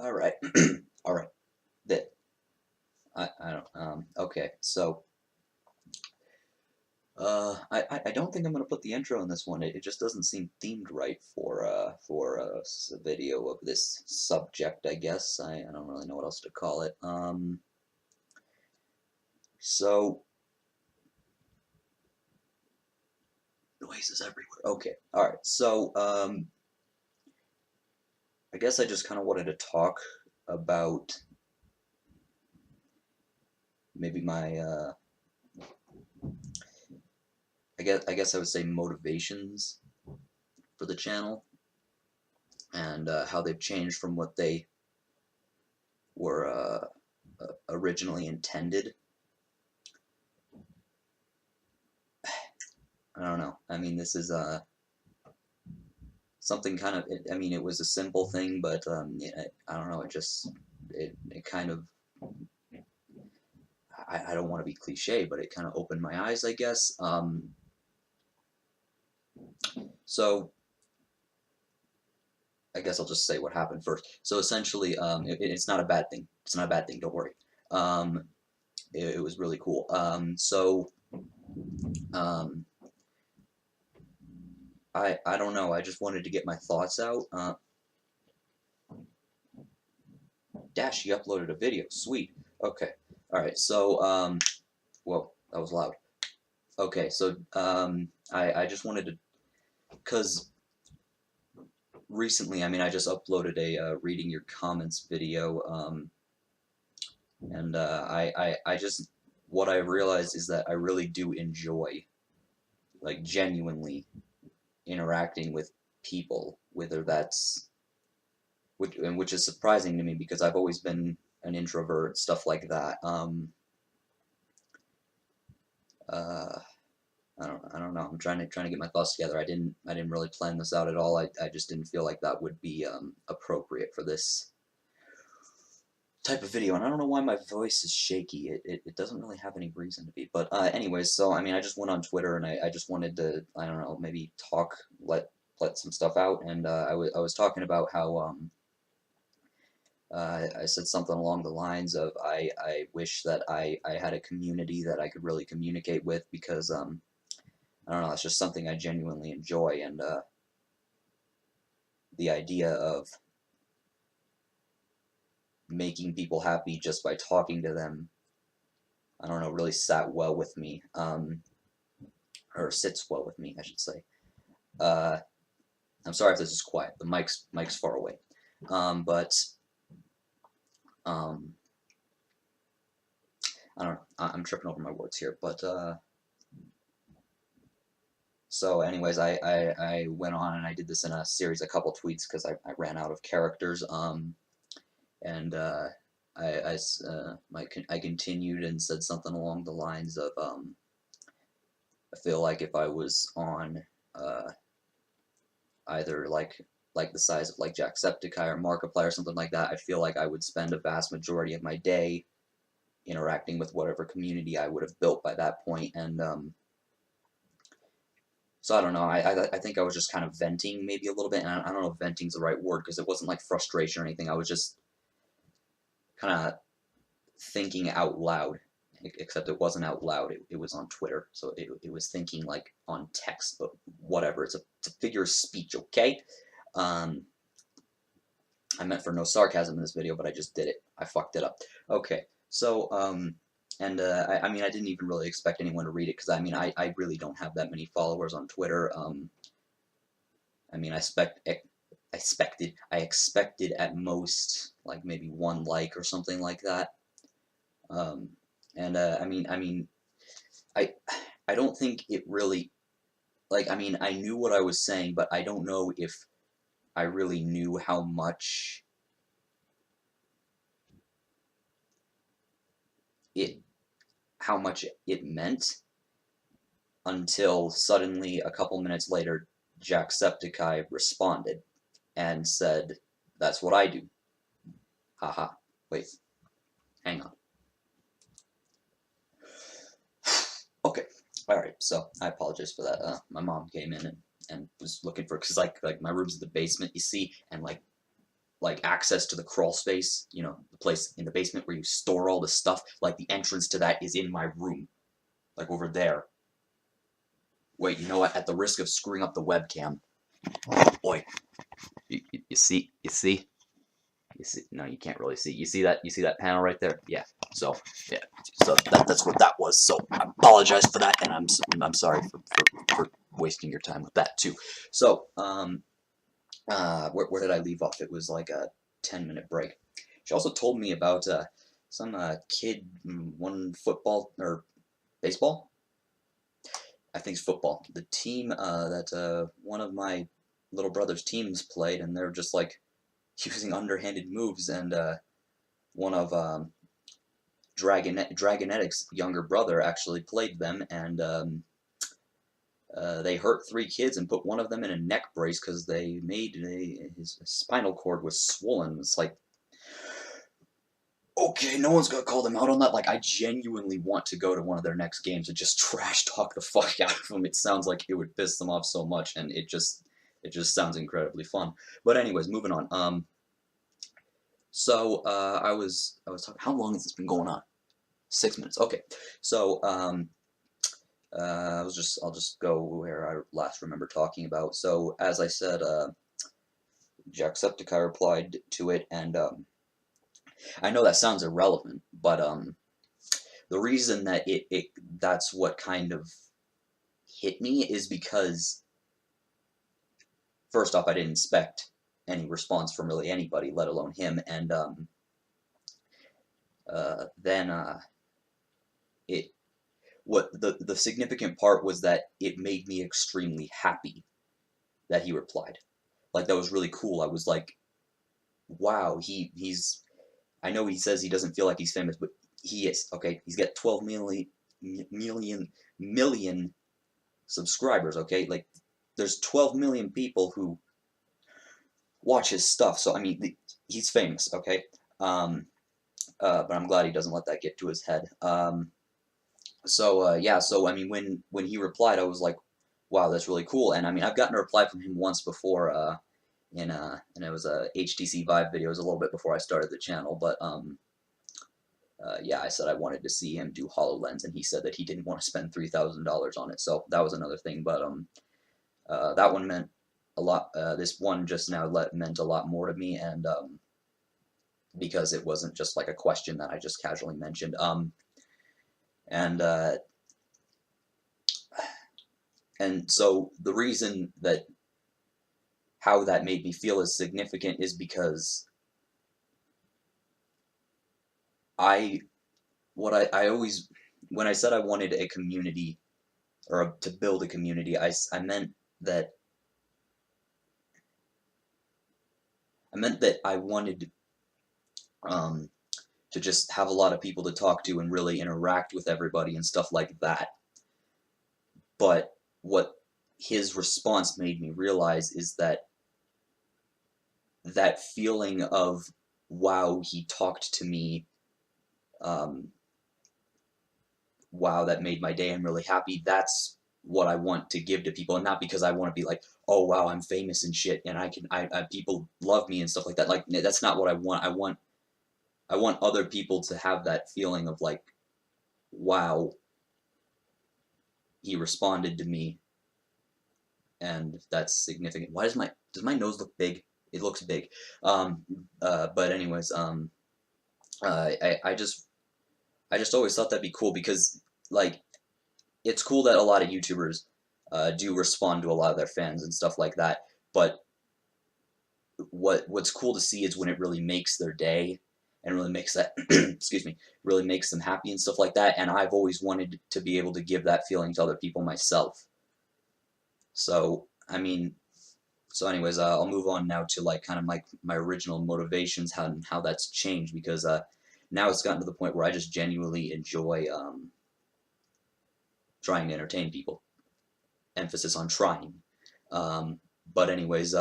All right. All right. That I don't okay. So I don't think I'm gonna put the intro in this one. It just doesn't seem themed right for a video of this subject, I guess. I don't really know what else to call it. So noises everywhere. Okay. All right. So I guess I just kind of wanted to talk about maybe my I guess I would say motivations for the channel and how they've changed from what they were originally intended. I don't know. I mean, this is something kind of. I mean, it was a simple thing, but I don't know. It kind of. I don't want to be cliche, but it kind of opened my eyes, I guess. So I guess I'll just say what happened first. So essentially, it's not a bad thing. It's not a bad thing. Don't worry. Um, it was really cool. Um, I don't know. I just wanted to get my thoughts out. Dash, you uploaded a video. Sweet. Okay. All right. So whoa, that was loud. Okay. So I just wanted to, cause recently, I mean, I just uploaded a reading your comments video. And I just what I realized is that I really do enjoy, like, genuinely interacting with people, whether that's which is surprising to me because I've always been an introvert, stuff like that. Uh, I don't know. I'm trying to get my thoughts together. I didn't really plan this out at all. I just didn't feel like that would be appropriate for this type of video, and I don't know why my voice is shaky. It doesn't really have any reason to be. But anyways, so I mean, I just went on Twitter and I just wanted to, I don't know, maybe talk, let some stuff out, and I was talking about how I said something along the lines of I wish that I had a community that I could really communicate with because I don't know, it's just something I genuinely enjoy, and the idea of making people happy just by talking to them, I don't know, really sat well with me, or sits well with me, I should say. Uh, I'm sorry if this is quiet. The mic's far away, but um, I don't know. I'm tripping over my words here, but so anyways, I went on and I did this in a series, a couple tweets because I ran out of characters, and I continued and said something along the lines of I feel like if I was on uh, either like the size of like Jacksepticeye or Markiplier or something like that, I feel like I would spend a vast majority of my day interacting with whatever community I would have built by that point, and so I don't know. I think I was just kind of venting maybe a little bit, and I don't know if venting's the right word because it wasn't like frustration or anything. I was just kind of thinking out loud, except it wasn't out loud. It was on Twitter, so it was thinking like on text, but whatever. It's a figure of speech, okay? Um, I meant for no sarcasm in this video, but I just did it. I fucked it up. Okay, so and I mean, I didn't even really expect anyone to read it because I mean, I really don't have that many followers on Twitter. I mean, I expected at most like maybe one like or something like that. Um, and I mean, I I don't think it really, like, I mean, I knew what I was saying, but I don't know if I really knew it how much it meant until suddenly a couple minutes later Jacksepticeye responded and said, "That's what I do." Haha. Wait, hang on. Okay. All right. So I apologize for that. My mom came in and was looking for, because like my room's in the basement, you see, and like like access to the crawl space, you know, the place in the basement where you store all the stuff, like the entrance to that is in my room, like over there. Wait, you know what? At the risk of screwing up the webcam, boy, you see, no, you can't really see. You see that panel right there? Yeah. So yeah. So that's what that was. So I apologize for that, and I'm sorry for wasting your time with that too. So where did I leave off? It was like a 10-minute break. She also told me about some kid won football or baseball. I think it's football. The team that one of my little brother's teams played, and they're just like using underhanded moves, and one of Dragonetic's younger brother actually played them, and they hurt 3 kids and put one of them in a neck brace because they made his spinal cord was swollen. It's like, okay, no one's gonna call them out on that. Like, I genuinely want to go to one of their next games and just trash talk the fuck out of them. It sounds like it would piss them off so much, and it just sounds incredibly fun. But anyways, moving on. So I was talking. How long has this been going on? 6 minutes. Okay. So I'll just go where I last remember talking about. So as I said, Jacksepticeye replied to it, and I know that sounds irrelevant, but the reason that that's what kind of hit me is because, first off, I didn't expect any response from really anybody, let alone him, and then the significant part was that it made me extremely happy that he replied. Like, that was really cool. I was like, wow, he's I know he says he doesn't feel like he's famous, but he is. Okay, he's got 12 million subscribers. Okay, like, there's 12 million people who watch his stuff. So I mean, he's famous. Okay, but I'm glad he doesn't let that get to his head. So yeah. So I mean, when he replied, I was like, wow, that's really cool. And I mean, I've gotten a reply from him once before. And it was a HTC Vive video. It was a little bit before I started the channel, but yeah, I said I wanted to see him do HoloLens, and he said that he didn't want to spend $3,000 on it. So that was another thing, but that one meant a lot. This one just now meant a lot more to me, and because it wasn't just like a question that I just casually mentioned. And so the reason that how that made me feel is significant is because I always, when I said I wanted a community, or to build a community, I meant that I wanted to just have a lot of people to talk to and really interact with everybody and stuff like that. But what his response made me realize is that that feeling of, wow, he talked to me, wow, that made my day, I'm really happy, that's what I want to give to people, and not because I want to be like, oh wow, I'm famous and shit, and people love me and stuff like that. Like, that's not what I want. I want other people to have that feeling of like, wow, he responded to me, and that's significant. Why does my nose look big? It looks big. But anyways, I just always thought that'd be cool, because like, it's cool that a lot of YouTubers do respond to a lot of their fans and stuff like that, but what's cool to see is when it really makes their day and really makes that excuse me, really makes them happy and stuff like that. And I've always wanted to be able to give that feeling to other people myself. So I mean, so anyways, I'll move on now to like kind of like my original motivations, how that's changed, because now it's gotten to the point where I just genuinely enjoy trying to entertain people. Emphasis on trying. But anyways,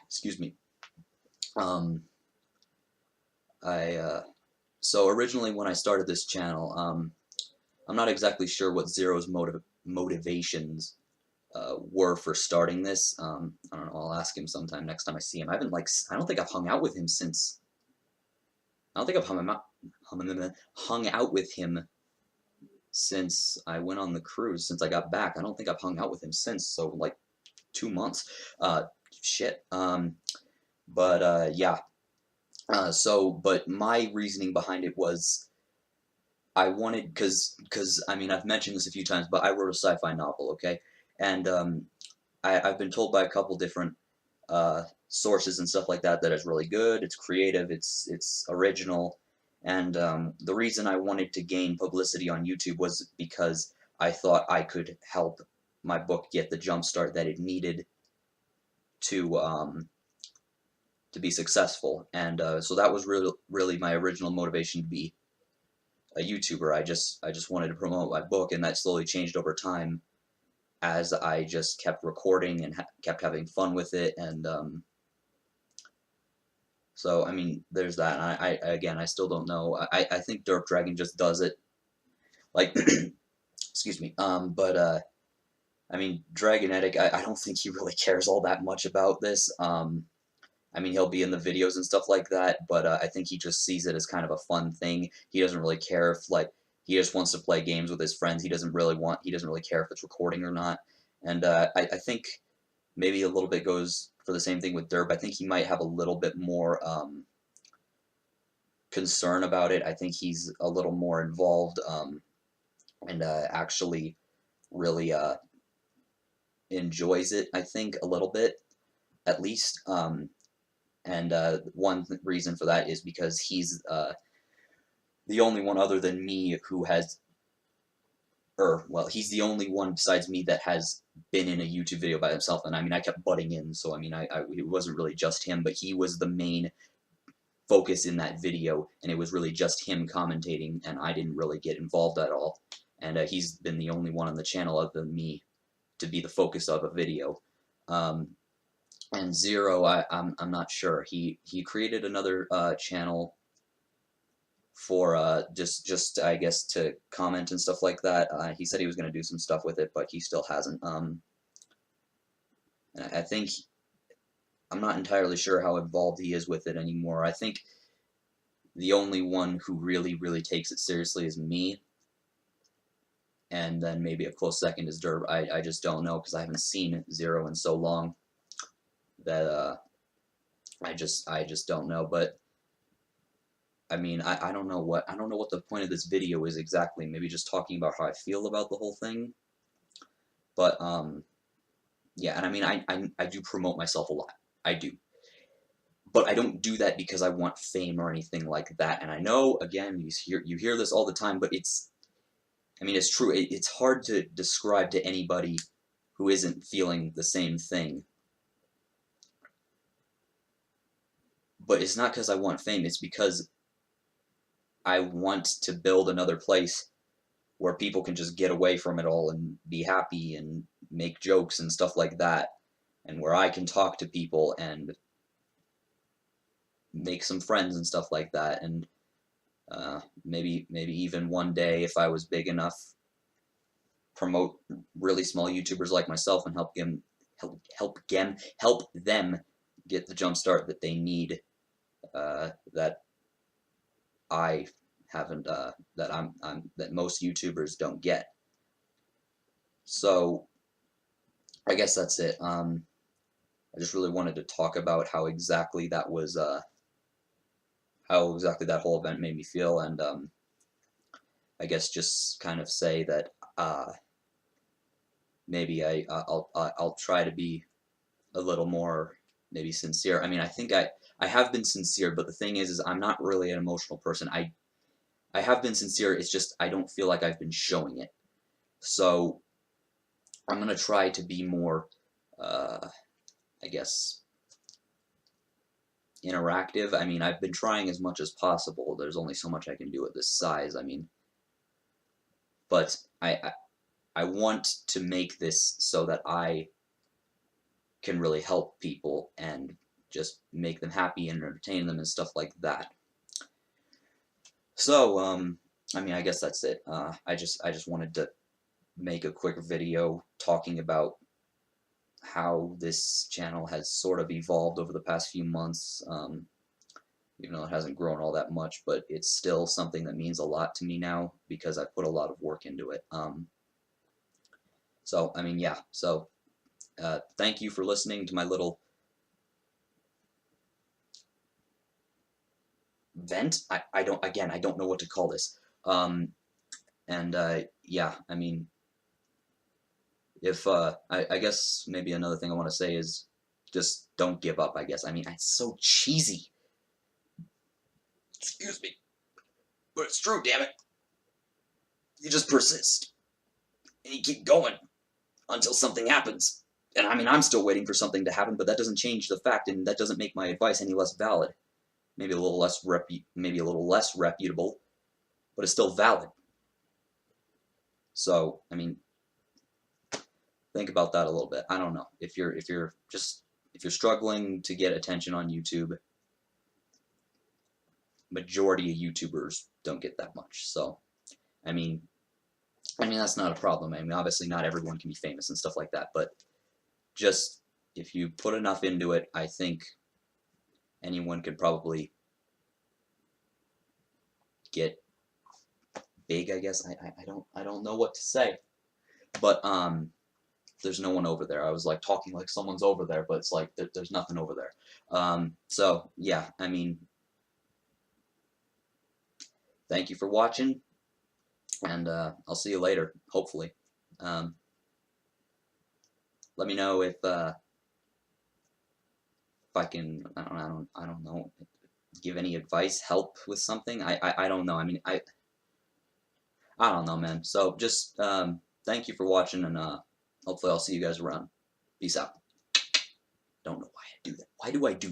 excuse me. So originally when I started this channel, I'm not exactly sure what Zero's motivations were for starting this. I don't know. I'll ask him sometime next time I see him. I haven't I don't think I've hung out with him since. I don't think I've hung out with him since I went on the cruise. Since I got back, I don't think I've hung out with him since. So like 2 months. Shit. But yeah. But my reasoning behind it was I wanted, cause I mean I've mentioned this a few times, but I wrote a sci-fi novel, okay, and I've been told by a couple different sources and stuff like that that it's really good, it's creative, it's original, and the reason I wanted to gain publicity on YouTube was because I thought I could help my book get the jump start that it needed to to be successful, and so that was really my original motivation to be a YouTuber. I just wanted to promote my book, and that slowly changed over time as I just kept recording and kept having fun with it, and so I mean, there's that. And again, I still don't know. I think Derp Dragon just does it, like, excuse me. But I mean, Dragonetic, I don't think he really cares all that much about this. I mean, he'll be in the videos and stuff like that, but I think he just sees it as kind of a fun thing. He doesn't really care if, like, he just wants to play games with his friends. He doesn't really care if it's recording or not. And I think maybe a little bit goes for the same thing with Derp. I think he might have a little bit more concern about it. I think he's a little more involved and actually really enjoys it, I think, a little bit, at least. And one reason for that is because he's the only one other than me who has, or well, he's the only one besides me that has been in a YouTube video by himself. And I mean, I kept butting in, so I mean, it wasn't really just him, but he was the main focus in that video, and it was really just him commentating, and I didn't really get involved at all. And he's been the only one on the channel other than me to be the focus of a video. And Zero, I'm not sure. He created another channel for just I guess to comment and stuff like that. He said he was going to do some stuff with it, but he still hasn't. And I think I'm not entirely sure how involved he is with it anymore. I think the only one who really takes it seriously is me, and then maybe a close second is Derb. I just don't know, because I haven't seen Zero in so long that I just don't know. But I mean, I don't know what the point of this video is exactly. Maybe just talking about how I feel about the whole thing. But yeah, and I mean, I do promote myself a lot. I do. But I don't do that because I want fame or anything like that. And I know, again, you hear this all the time, but I mean, it's true. It's hard to describe to anybody who isn't feeling the same thing. But it's not because I want fame. It's because I want to build another place where people can just get away from it all and be happy and make jokes and stuff like that, and where I can talk to people and make some friends and stuff like that, and maybe even one day, if I was big enough, promote really small YouTubers like myself and help them get the jump start that they need, that I haven't, that most YouTubers don't get. So I guess that's it. I just really wanted to talk about how exactly that was, how exactly that whole event made me feel, and I guess just kind of say that maybe I'll try to be a little more maybe sincere. I mean, I think I have been sincere, but the thing is I'm not really an emotional person. I have been sincere, it's just I don't feel like I've been showing it. So I'm going to try to be more, I guess, interactive. I mean, I've been trying as much as possible. There's only so much I can do at this size. I mean, but I want to make this so that I can really help people and just make them happy and entertain them and stuff like that. So, I mean, I guess that's it. I just wanted to make a quick video talking about how this channel has sort of evolved over the past few months. Even though it hasn't grown all that much, but it's still something that means a lot to me now because I put a lot of work into it. So, I mean, yeah. So, thank you for listening to my little vent. I don't know what to call this. And yeah, I mean, if I guess maybe another thing I want to say is just don't give up. I guess. I mean, it's so cheesy. Excuse me, but it's true. Damn it. You just persist and you keep going until something happens. And I mean, I'm still waiting for something to happen, but that doesn't change the fact, and that doesn't make my advice any less valid. Maybe a little less reputable, but it's still valid. So, I mean, think about that a little bit. I don't know. If you're struggling to get attention on YouTube, majority of YouTubers don't get that much. So, I mean that's not a problem. I mean, obviously not everyone can be famous and stuff like that, but just if you put enough into it, I think anyone could probably get big, I guess. I don't know what to say. But there's no one over there. I was like talking like someone's over there, but it's like there's nothing over there. So yeah, I mean, thank you for watching, and I'll see you later, hopefully. Let me know if I can, I don't know, give any advice, help with something. I don't know. I mean, I don't know, man. So just thank you for watching, and hopefully I'll see you guys around. Peace out. Don't know why I do that. Why do I do